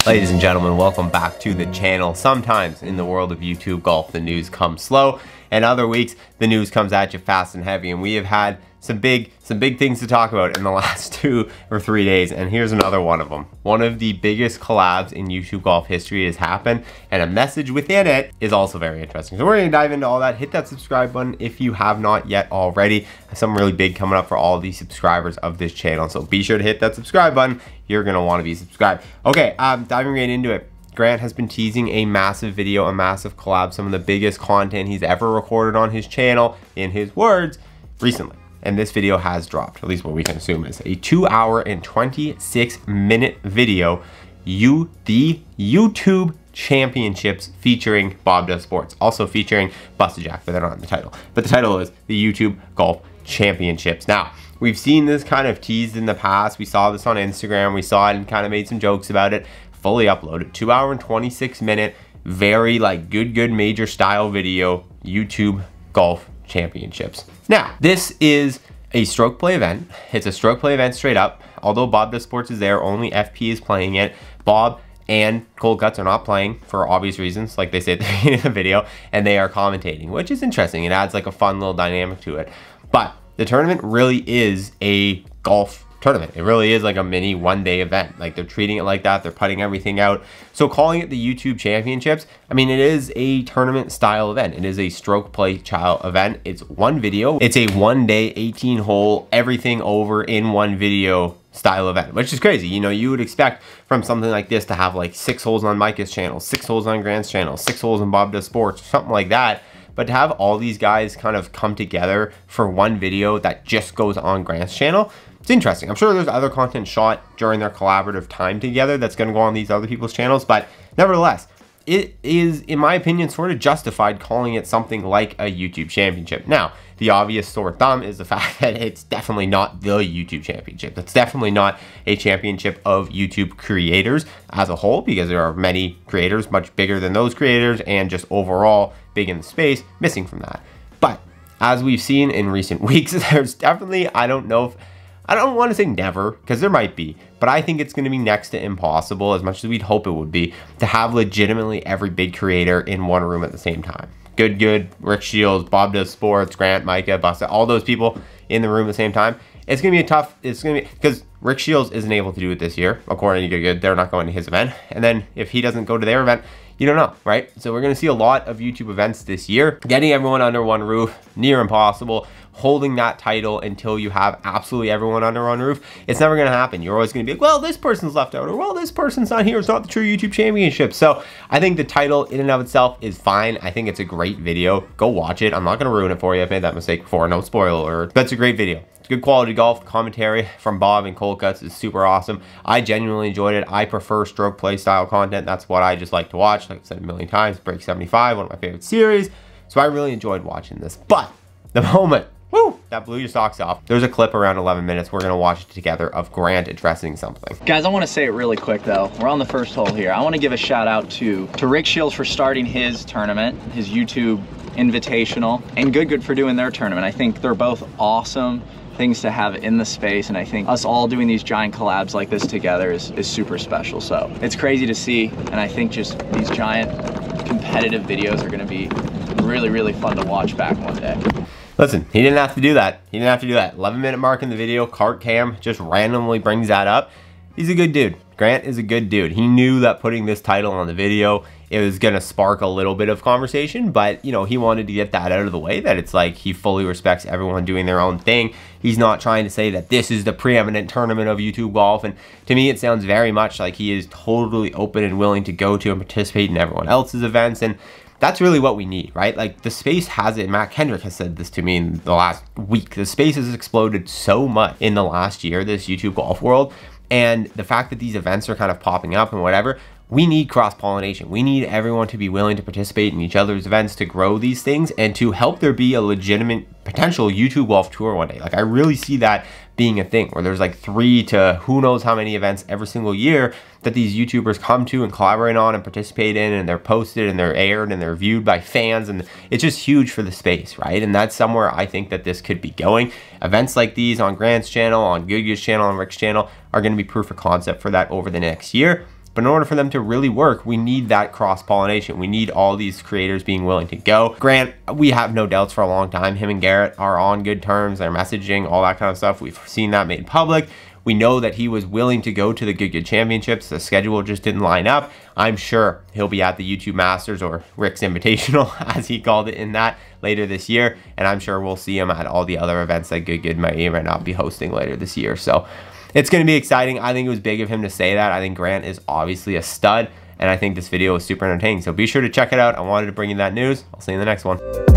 Ladies and gentlemen, welcome back to the channel. Sometimes in the world of YouTube golf, the news comes slow, and other weeks the news comes at you fast and heavy. And we have had some big things to talk about in the last 2 or 3 days, and here's another one of them. One of the biggest collabs in YouTube golf history has happened, and a message within it is also very interesting. So we're gonna dive into all that. Hit that subscribe button if you have not yet already. Something really big coming up for all of the subscribers of this channel, so be sure to hit that subscribe button. You're gonna want to be subscribed. Okay, diving right into it. Grant has been teasing a massive video, a massive collab, some of the biggest content he's ever recorded on his channel, in his words, recently. And this video has dropped, at least what we can assume is a 2 hour and 26-minute video, the YouTube Championships featuring Bob Does Sports, also featuring Busted Jack, but they're not in the title. But the title is the YouTube Golf Championships. Now, we've seen this kind of teased in the past. We saw this on Instagram. We saw it and kind of made some jokes about it. Fully uploaded, 2 hour and 26-minute, very like good major style video, YouTube Golf Championships. Now, this is a stroke play event. It's a stroke play event straight up. Although Bob Does Sports is there, only FP is playing it. Bob and Cold Cuts are not playing for obvious reasons, like they say at the beginning of the video, and they are commentating, which is interesting. It adds like a fun little dynamic to it. But the tournament really is a golf tournament. It really is like a mini one-day event. Like, they're treating it like that. They're putting everything out. So calling it the YouTube Championships, I mean, it is a tournament style event. It is a stroke play style event. It's one video. It's a 1 day, 18 hole, everything over in one video style event, which is crazy. You know, you would expect from something like this to have like 6 holes on Micah's channel, 6 holes on Grant's channel, 6 holes on Bob Does Sports, something like that. But to have all these guys kind of come together for one video that just goes on Grant's channel, it's interesting. I'm sure there's other content shot during their collaborative time together that's going to go on these other people's channels, but nevertheless, it is, in my opinion, sort of justified calling it something like a YouTube Championship. Now, the obvious sore thumb is the fact that it's definitely not the YouTube Championship. It's definitely not a championship of YouTube creators as a whole, because there are many creators much bigger than those creators and just overall big in the space missing from that. But as we've seen in recent weeks, there's definitely, I don't want to say never, because there might be, but I think it's going to be next to impossible, as much as we'd hope it would be, to have legitimately every big creator in one room at the same time. Good, Rick Shields, Bob Does Sports, Grant, Micah, Busta, all those people in the room at the same time. It's going to be because Rick Shields isn't able to do it this year, according to Good. They're not going to his event. And then if he doesn't go to their event, you don't know, right? So we're going to see a lot of YouTube events this year. Getting everyone under one roof, near impossible. Holding that title until you have absolutely everyone under one roof, it's never going to happen. You're always going to be like, well, this person's left out, or well, this person's not here. It's not the true YouTube Championship. So I think the title in and of itself is fine. I think it's a great video. Go watch it. I'm not going to ruin it for you. I've made that mistake before. No spoiler alert. That's a great video. It's good quality golf. Commentary from Bob and Cold Cuts is super awesome. I genuinely enjoyed it. I prefer stroke play style content. That's what I just like to watch. Like I've said a million times, Break 75, one of my favorite series. So I really enjoyed watching this. But the moment, woo, that blew your socks off. There's a clip around 11 minutes. We're gonna watch it together of Grant addressing something. Guys, I wanna say it really quick though. We're on the first hole here. I wanna give a shout out to Rick Shields for starting his tournament, his YouTube Invitational, and Good for doing their tournament. I think they're both awesome things to have in the space, and I think us all doing these giant collabs like this together is super special. So it's crazy to see, and I think just these giant competitive videos are gonna be really fun to watch back one day. Listen, he didn't have to do that. He didn't have to do that. 11-minute mark in the video, Cart Cam just randomly brings that up. He's a good dude. Grant is a good dude. He knew that putting this title on the video, it was gonna spark a little bit of conversation, but you know, he wanted to get that out of the way, that it's like he fully respects everyone doing their own thing. He's not trying to say that this is the preeminent tournament of YouTube golf, and to me it sounds very much like he is totally open and willing to go to and participate in everyone else's events, and that's really what we need, right? Like, the space has it. Matt Kendrick has said this to me in the last week. The space has exploded so much in the last year, this YouTube golf world. And the fact that these events are kind of popping up and whatever, we need cross-pollination. We need everyone to be willing to participate in each other's events to grow these things and to help there be a legitimate potential YouTube golf tour one day. Like, I really see that being a thing where there's like 3 to who knows how many events every single year that these YouTubers come to and collaborate on and participate in, and they're posted and they're aired and they're viewed by fans, and it's just huge for the space, right? And that's somewhere I think that this could be going. Events like these on Grant's channel, on Good's channel, on Rick's channel are going to be proof of concept for that over the next year. But in order for them to really work, we need that cross-pollination. We need all these creators being willing to go. Grant, we have no doubts for a long time. Him and Garrett are on good terms. They're messaging, all that kind of stuff. We've seen that made public. We know that he was willing to go to the Good Championships. The schedule just didn't line up. I'm sure he'll be at the YouTube Masters, or Rick's Invitational, as he called it in that, later this year. And I'm sure we'll see him at all the other events that Good might or not be hosting later this year. So it's going to be exciting. I think it was big of him to say that. I think Grant is obviously a stud, and I think this video was super entertaining. So be sure to check it out. I wanted to bring you that news. I'll see you in the next one.